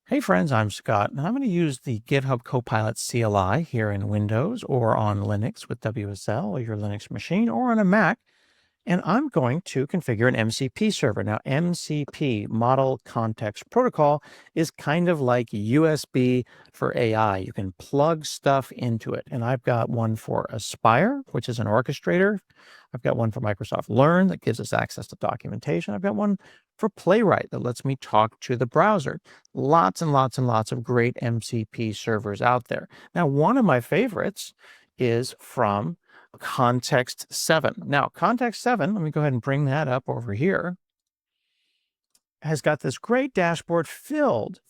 Hey friends, I'm Scott, and I'm going to use the GitHub Copilot CLI here in Windows or on Linux with WSL or your Linux machine or on a Mac. And I'm going to configure an MCP server. Now, MCP, Model Context Protocol, is kind of like USB for AI. You can plug stuff into it. And I've got one for Aspire, which is an orchestrator. I've got one for Microsoft Learn that gives us access to documentation. I've got one for Playwright that lets me talk to the browser. Lots and lots and lots of great MCP servers out there. Now, one of my favorites is from Context 7. Now, Context 7, let me go ahead and bring that up over here, has got this great dashboard filled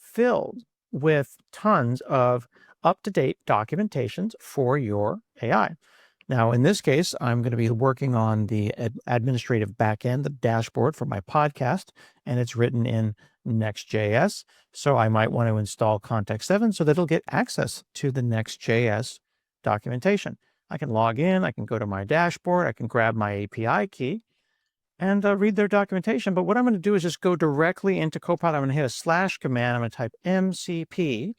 with tons of up-to-date documentations for your AI. Now, in this case, I'm going to be working on the administrative backend, the dashboard for my podcast, and it's written in Next.js. So I might want to install Context 7 so that it'll get access to the Next.js documentation. I can log in, I can go to my dashboard, I can grab my API key and read their documentation. But what I'm going to do is just go directly into Copilot. I'm going to hit a / command. I'm going to type MCP,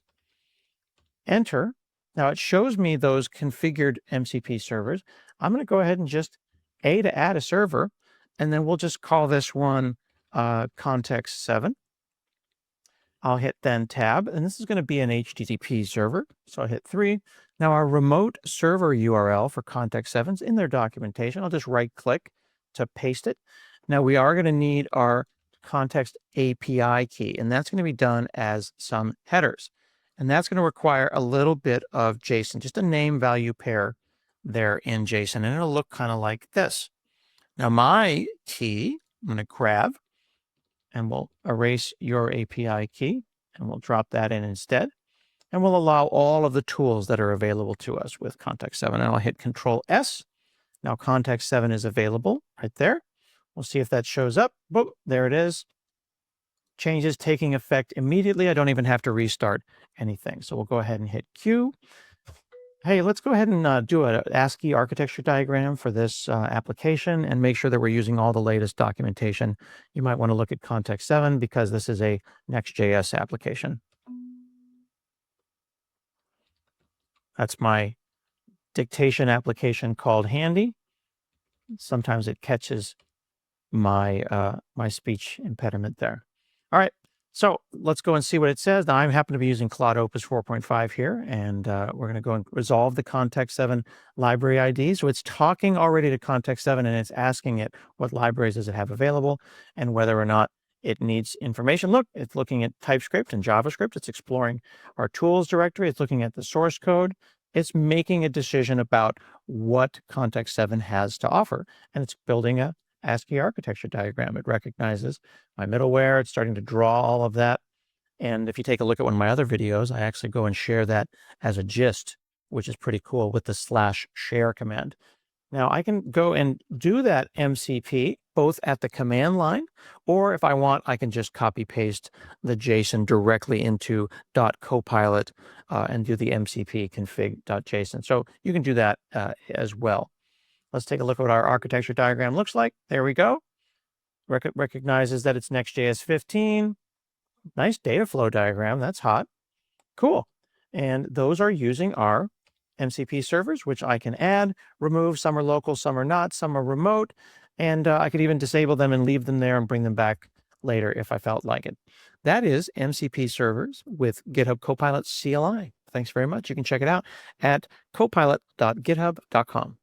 enter. Now it shows me those configured MCP servers. I'm going to go ahead and just to add a server, and then we'll just call this one Context 7. I'll hit then tab, and this is going to be an HTTP server. So I hit 3. Now our remote server URL for Context 7 is in their documentation. I'll just right click to paste it. Now we are going to need our context API key, and that's going to be done as some headers. And that's going to require a little bit of JSON, just a name value pair there in JSON, and it'll look kind of like this. Now my key, I'm going to grab, and we'll erase your API key, and we'll drop that in instead. And we'll allow all of the tools that are available to us with Context 7. And I'll hit Control S. Now Context 7 is available right there. We'll see if that shows up. Boom, there it is. Changes taking effect immediately. I don't even have to restart anything. So we'll go ahead and hit Q. Hey, let's go ahead and do an ASCII architecture diagram for this application and make sure that we're using all the latest documentation. You might want to look at Context 7 because this is a Next.js application. That's my dictation application called Handy. Sometimes it catches my my speech impediment there. All right, so let's go and see what it says. Now, I happen to be using Claude Opus 4.5 here, and we're going to go and resolve the Context 7 library ID. So it's talking already to Context 7, and it's asking it what libraries does it have available and whether or not it needs information. Look, it's looking at TypeScript and JavaScript. It's exploring our tools directory. It's looking at the source code. It's making a decision about what Context 7 has to offer, and it's building a ASCII architecture diagram. It recognizes my middleware. It's starting to draw all of that. And if you take a look at one of my other videos, I actually go and share that as a gist, which is pretty cool with the /share command. Now I can go and do that MCP both at the command line, or if I want, I can just copy paste the JSON directly into .copilot and do the MCP config.json. So you can do that as well. Let's take a look at what our architecture diagram looks like. There we go. Recognizes that it's Next.js 15. Nice data flow diagram. That's hot. Cool. And those are using our MCP servers, which I can add, remove. Some are local, some are not, some are remote. And I could even disable them and leave them there and bring them back later if I felt like it. That is MCP servers with GitHub Copilot CLI. Thanks very much. You can check it out at copilot.github.com.